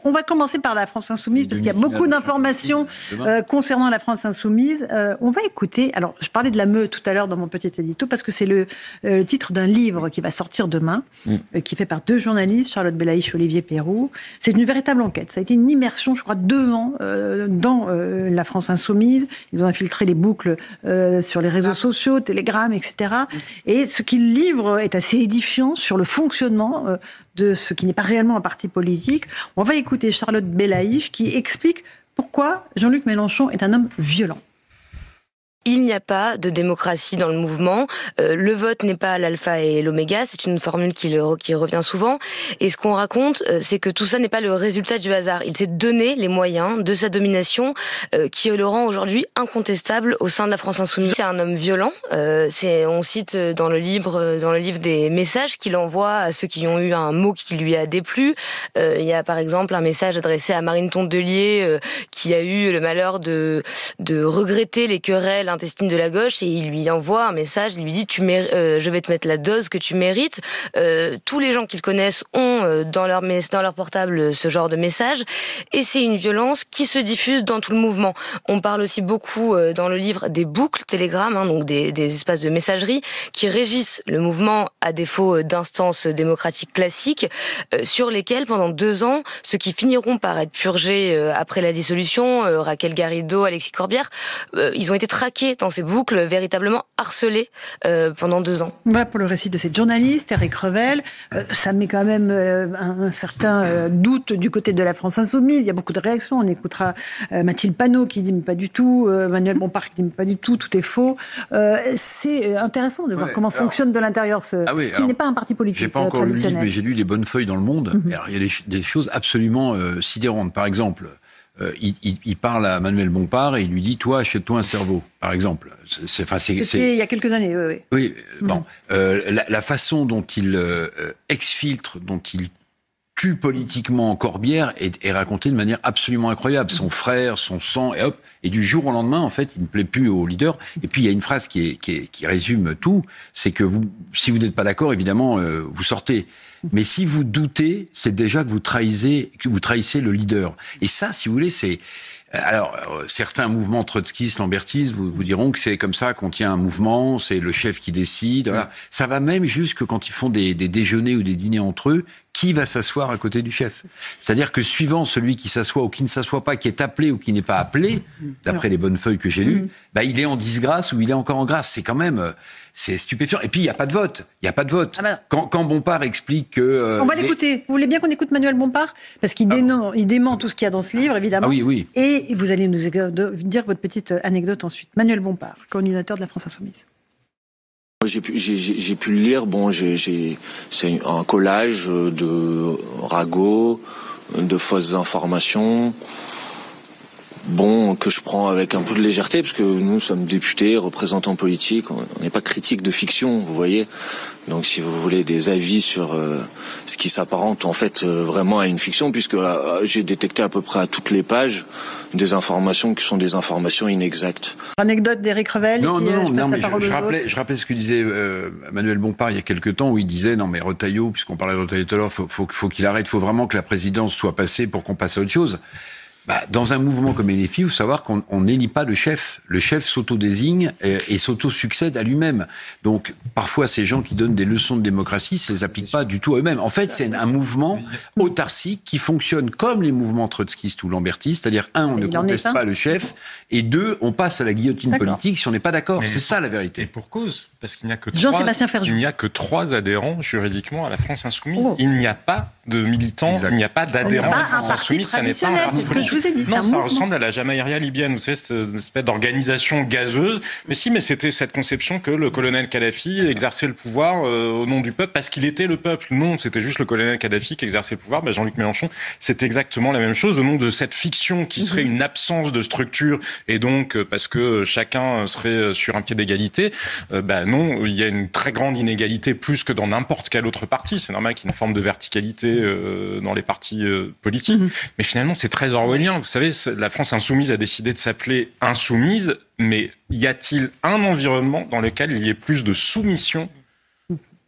on va commencer par la France Insoumise, parce qu'il y a beaucoup d'informations concernant la France Insoumise. On va écouter, alors je parlais de la meute tout à l'heure dans mon petit édito, parce que c'est le titre d'un livre qui va sortir demain, qui est fait par 2 journalistes, Charlotte Belaïch et Olivier Perroux. C'est une véritable enquête. Ça a été une immersion, je crois, 2 ans dans la France Insoumise. Ils ont infiltré les boucles sur les réseaux sociaux, Telegram, etc. Et ce qu'ils livrent est assez édifiant sur le fonctionnement de ce qui n'est pas réellement un parti politique. On va écouter Charlotte Belaïch qui explique pourquoi Jean-Luc Mélenchon est un homme violent. Il n'y a pas de démocratie dans le mouvement. Le vote n'est pas l'alpha et l'oméga. C'est une formule qui revient souvent. Et ce qu'on raconte, c'est que tout ça n'est pas le résultat du hasard. Il s'est donné les moyens de sa domination qui le rend aujourd'hui incontestable au sein de la France Insoumise. C'est un homme violent. On cite dans le livre des messages qu'il envoie à ceux qui ont eu un mot qui lui a déplu. Il y a par exemple un message adressé à Marine Tondelier qui a eu le malheur de regretter les querelles intestine de la gauche, et il lui envoie un message, il lui dit je vais te mettre la dose que tu mérites. Tous les gens qu'ils connaissent ont dans leur portable ce genre de message, et c'est une violence qui se diffuse dans tout le mouvement. On parle aussi beaucoup dans le livre des boucles Telegram, donc des espaces de messagerie qui régissent le mouvement à défaut d'instances démocratiques classiques, sur lesquelles pendant 2 ans, ceux qui finiront par être purgés après la dissolution, Raquel Garrido, Alexis Corbière, ils ont été traqués dans ces boucles, véritablement harcelés pendant 2 ans. Voilà pour le récit de cette journaliste, Éric Revel. Ça met quand même un certain doute du côté de la France Insoumise. Il y a beaucoup de réactions. On écoutera Mathilde Panot qui dit mais pas du tout, Manuel Bompard qui dit mais pas du tout, tout est faux. C'est intéressant de voir comment fonctionne de l'intérieur qui n'est pas un parti politique j'ai pas encore traditionnel. lu le livre, mais j'ai lu Les Bonnes Feuilles dans le Monde. Alors, il y a des choses absolument sidérantes. Par exemple, il parle à Manuel Bompard et il lui dit « Toi, achète-toi un cerveau », par exemple. C'était il y a quelques années, oui. Oui, bon. La façon dont il exfiltre, dont il tue politiquement Corbière est racontée de manière absolument incroyable. Son frère, son sang, et hop. Et du jour au lendemain, en fait, il ne plaît plus au leader. Et puis, il y a une phrase qui résume tout. C'est que si vous n'êtes pas d'accord, évidemment, vous sortez. Mais si vous doutez, c'est déjà que vous trahissez le leader. Et ça, si vous voulez, c'est... Alors, certains mouvements trotskistes, lambertistes vous diront que c'est comme ça qu'on tient un mouvement, c'est le chef qui décide. Voilà. Ça va même jusque quand ils font des déjeuners ou des dîners entre eux, qui va s'asseoir à côté du chef. C'est-à-dire que suivant celui qui s'assoit ou qui ne s'assoit pas, qui est appelé ou qui n'est pas appelé, d'après les bonnes feuilles que j'ai lues, il est en disgrâce ou il est encore en grâce. C'est quand même... c'est stupéfiant. Et puis, il n'y a pas de vote. Il n'y a pas de vote. Quand Bompard explique que... On va l'écouter. Vous voulez bien qu'on écoute Manuel Bompard ? Parce qu'il dément tout ce qu'il y a dans ce livre, évidemment. Ah oui. Et vous allez nous dire votre petite anecdote ensuite. Manuel Bompard, coordinateur de la France Insoumise. J'ai pu le lire. Bon, c'est un collage de ragots, de fausses informations. Bon, que je prends avec un peu de légèreté, parce que nous sommes députés, représentants politiques, on n'est pas critiques de fiction, vous voyez. Donc si vous voulez des avis sur ce qui s'apparente en fait vraiment à une fiction, puisque j'ai détecté à peu près à toutes les pages des informations qui sont des informations inexactes. Anecdote d'Éric Revel. Non, mais je rappelais ce que disait Manuel Bompard il y a quelques temps, où il disait, non mais Retailleau, puisqu'on parlait de Retailleau tout à l'heure, faut qu'il arrête, faut vraiment que la présidence soit passée pour qu'on passe à autre chose. Dans un mouvement comme LFI, il faut savoir qu'on n'élit pas de chef. Le chef s'auto-désigne et s'auto-succède à lui-même. Donc, parfois, ces gens qui donnent des leçons de démocratie, ils ne les appliquent pas du tout à eux-mêmes. En fait, c'est un mouvement autarcique qui fonctionne comme les mouvements trotskistes ou lambertistes. C'est-à-dire, 1, on ne conteste pas le chef, et 2, on passe à la guillotine politique si on n'est pas d'accord. C'est ça, la vérité. Et pour cause, parce qu'il n'y a que Jean-Sébastien Ferjou. Il n'y a que 3 adhérents juridiquement à la France Insoumise. Il n'y a pas de militants, il n'y a pas d'adhérents à la France Insoumise. Ça n'est pas un parti politique. Non, ça ressemble à la Jamaïria libyenne, vous savez, cette espèce d'organisation gazeuse. Mais c'était cette conception que le colonel Kadhafi exerçait le pouvoir au nom du peuple, parce qu'il était le peuple. Non, c'était juste le colonel Kadhafi qui exerçait le pouvoir. Jean-Luc Mélenchon, c'est exactement la même chose, au nom de cette fiction qui serait une absence de structure, et donc parce que chacun serait sur un pied d'égalité. Non, il y a une très grande inégalité, plus que dans n'importe quel autre parti. C'est normal qu'il y ait une forme de verticalité dans les partis politiques. Mais finalement, c'est très orwellien. Vous savez, la France Insoumise a décidé de s'appeler Insoumise, mais y a-t-il un environnement dans lequel il y ait plus de soumission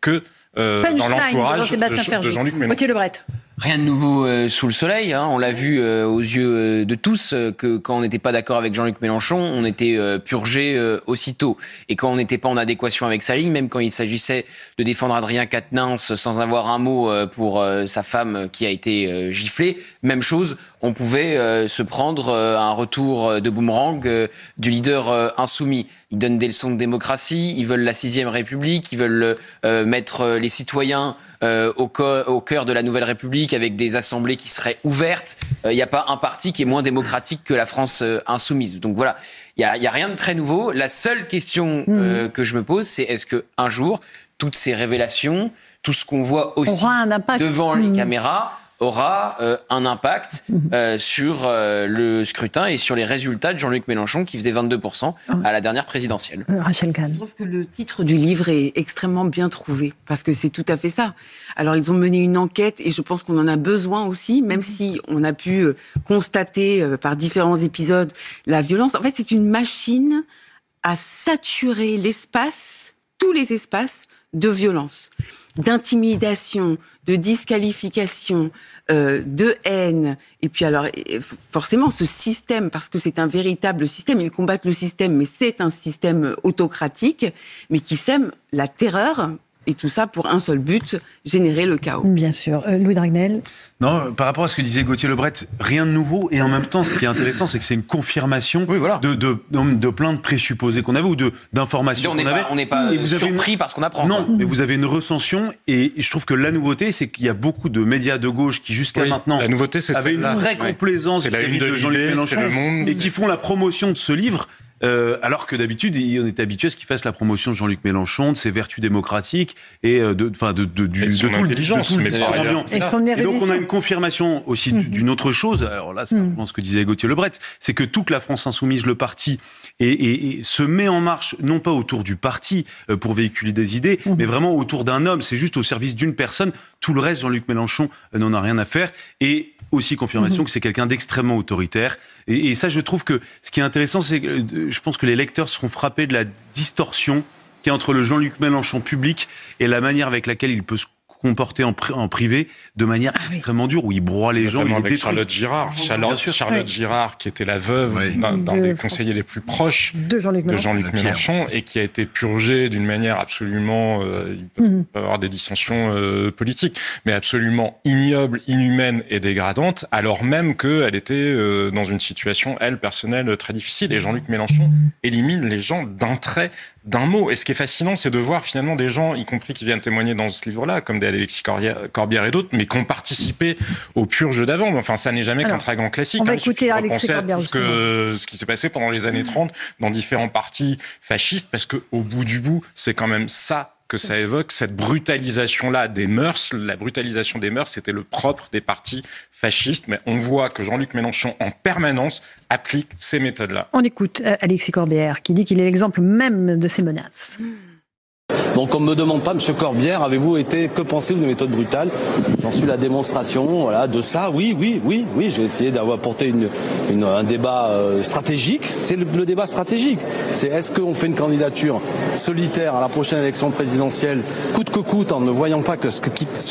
que dans l'entourage de Jean-Luc Mélenchon ? Gauthier Lebret. Rien de nouveau sous le soleil. Hein. On l'a vu aux yeux de tous que quand on n'était pas d'accord avec Jean-Luc Mélenchon, on était purgé aussitôt. Et quand on n'était pas en adéquation avec sa ligne, même quand il s'agissait de défendre Adrien Quatennens sans avoir un mot pour sa femme qui a été giflée, même chose, on pouvait se prendre un retour de boomerang du leader insoumis. Ils donnent des leçons de démocratie, ils veulent la 6e République, ils veulent mettre les citoyens au cœur de la Nouvelle République avec des assemblées qui seraient ouvertes. Il n'y a pas un parti qui est moins démocratique que la France insoumise. Donc voilà, il n'y a rien de très nouveau. La seule question que je me pose, c'est est-ce qu'un jour, toutes ces révélations, tout ce qu'on voit aussi devant les caméras, aura un impact sur le scrutin et sur les résultats de Jean-Luc Mélenchon qui faisait 22% à la dernière présidentielle. Rachel Kahn. Je trouve que le titre du livre est extrêmement bien trouvé parce que c'est tout à fait ça. Alors ils ont mené une enquête et je pense qu'on en a besoin aussi, même si on a pu constater par différents épisodes la violence. En fait, c'est une machine à saturer l'espace, tous les espaces de violence, d'intimidation, de disqualification, de haine. Et puis alors, forcément, ce système, parce que c'est un véritable système, ils combattent le système, mais c'est un système autocratique, mais qui sème la terreur, et tout ça pour un seul but, générer le chaos. Bien sûr. Louis Dragnel. Non, par rapport à ce que disait Gauthier Lebret, rien de nouveau. Et en même temps, ce qui est intéressant, c'est que c'est une confirmation de plein de présupposés qu'on avait ou d'informations qu'on avait. On n'est pas surpris par ce qu'on apprend. Non, mais vous avez une recension. Et je trouve que la nouveauté, c'est qu'il y a beaucoup de médias de gauche qui, jusqu'à maintenant, la nouveauté, c'est avaient une vraie complaisance vis-à-vis de Jean-Luc Mélenchon et qui font la promotion de ce livre. Alors que d'habitude, on est habitué à ce qu'il fasse la promotion de Jean-Luc Mélenchon, de ses vertus démocratiques et de tout intelligence, et donc on a une confirmation aussi d'une autre chose. Alors là, c'est ce que disait Gauthier Lebret, c'est que toute la France insoumise, le parti, et se met en marche, non pas autour du parti pour véhiculer des idées, mais vraiment autour d'un homme. C'est juste au service d'une personne. Tout le reste, Jean-Luc Mélenchon n'en a rien à faire. Et aussi confirmation que c'est quelqu'un d'extrêmement autoritaire. Et ça, je trouve que ce qui est intéressant, c'est que je pense que les lecteurs seront frappés de la distorsion qu'il y a entre le Jean-Luc Mélenchon public et la manière avec laquelle il peut se comporter en privé de manière extrêmement dure, où il broie les gens. Avec Charlotte Girard. Charlotte Girard, qui était la veuve d'un des conseillers les plus proches de Jean-Luc Mélenchon et qui a été purgée d'une manière absolument, il peut avoir des dissensions politiques, mais absolument ignoble, inhumaine et dégradante, alors même qu'elle était dans une situation, elle, personnelle, très difficile. Et Jean-Luc Mélenchon élimine les gens d'un trait, d'un mot. Et ce qui est fascinant, c'est de voir finalement des gens, y compris qui viennent témoigner dans ce livre-là, comme des Alexis Corbière et d'autres, mais qui ont participé aux purges d'avant. Enfin, ça n'est jamais qu'un très grand classique. On va écouter Alexis Corbière. Ce qui s'est passé pendant les années 30 dans différents partis fascistes, parce qu'au bout du bout, c'est quand même ça que ça évoque, cette brutalisation-là des mœurs. La brutalisation des mœurs, c'était le propre des partis fascistes, mais on voit que Jean-Luc Mélenchon, en permanence, applique ces méthodes-là. On écoute Alexis Corbière, qui dit qu'il est l'exemple même de ces menaces. Donc on ne me demande pas, Monsieur Corbière, que pensez-vous de méthodes brutales? J'en suis la démonstration de ça. Oui, j'ai essayé d'apporter un débat stratégique. C'est le débat stratégique. C'est est-ce qu'on fait une candidature solitaire à la prochaine élection présidentielle, coûte que coûte, en ne voyant pas que ce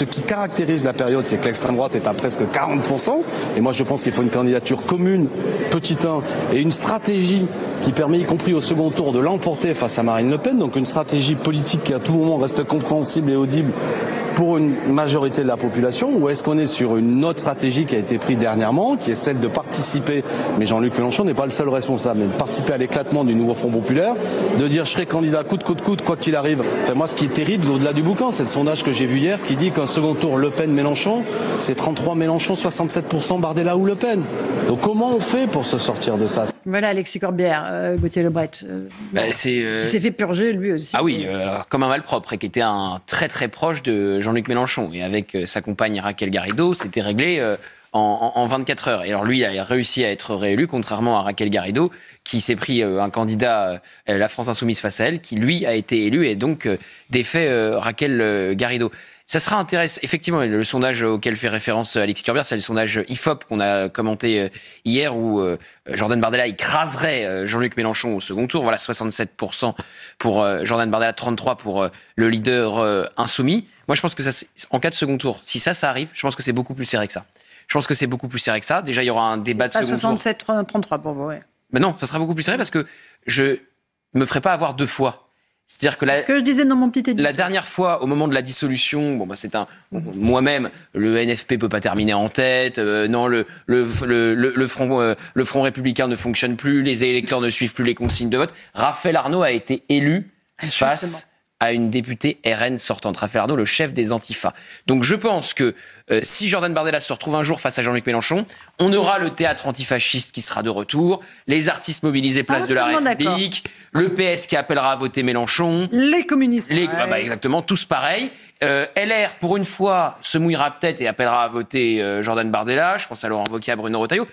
qui caractérise la période, c'est que l'extrême droite est à presque 40%. Et moi je pense qu'il faut une candidature commune, petit 1, et une stratégie qui permet, y compris au second tour, de l'emporter face à Marine Le Pen. Donc une stratégie politique qui à tout moment reste compréhensible et audible pour une majorité de la population, ou est-ce qu'on est sur une autre stratégie qui a été prise dernièrement, qui est celle de participer, mais Jean-Luc Mélenchon n'est pas le seul responsable, mais de participer à l'éclatement du nouveau Front populaire, de dire je serai candidat coûte que coûte, quoi qu'il arrive. Enfin, moi, ce qui est terrible, au-delà du bouquin, c'est le sondage que j'ai vu hier qui dit qu'un second tour Le Pen-Mélenchon, c'est 33 Mélenchon, 67% Bardella ou Le Pen. Donc comment on fait pour se sortir de ça? Voilà Alexis Corbière, Gauthier Lebret. Qui s'est fait purger lui aussi. Ah oui, comme un malpropre, et qui était un très très proche de Jean-Luc Mélenchon. Et avec sa compagne Raquel Garrido, c'était réglé en 24 heures. Et alors lui, il a réussi à être réélu, contrairement à Raquel Garrido, qui s'est pris un candidat, la France Insoumise face à elle, qui lui a été élu et donc défait Raquel Garrido. Ça sera intéressant. Effectivement, le sondage auquel fait référence Alexis Corbière, c'est le sondage IFOP qu'on a commenté hier, où Jordan Bardella écraserait Jean-Luc Mélenchon au second tour. Voilà, 67% pour Jordan Bardella, 33% pour le leader insoumis. Moi, je pense que ça, en cas de second tour, si ça arrive, je pense que c'est beaucoup plus serré que ça. Déjà, il y aura un débat de second tour. 67-33 pour vous, ouais. Ben non, ça sera beaucoup plus serré parce que je me ferai pas avoir 2 fois. C'est-à-dire que ce que je disais dans mon petit édito. La dernière fois, au moment de la dissolution, moi-même, le NFP peut pas terminer en tête. Non, le Front républicain ne fonctionne plus. Les électeurs ne suivent plus les consignes de vote. Raphaël Arnaud a été élu face à une députée RN sortante. Raphaël Arnaud, le chef des Antifa. Donc je pense que si Jordan Bardella se retrouve un jour face à Jean-Luc Mélenchon, on aura le théâtre antifasciste qui sera de retour, les artistes mobilisés place de la République, le PS qui appellera à voter Mélenchon, les communistes, exactement, tous pareils. LR, pour une fois, se mouillera peut-être et appellera à voter Jordan Bardella. Je pense à Laurent Wauquiez, à Bruno Retailleau.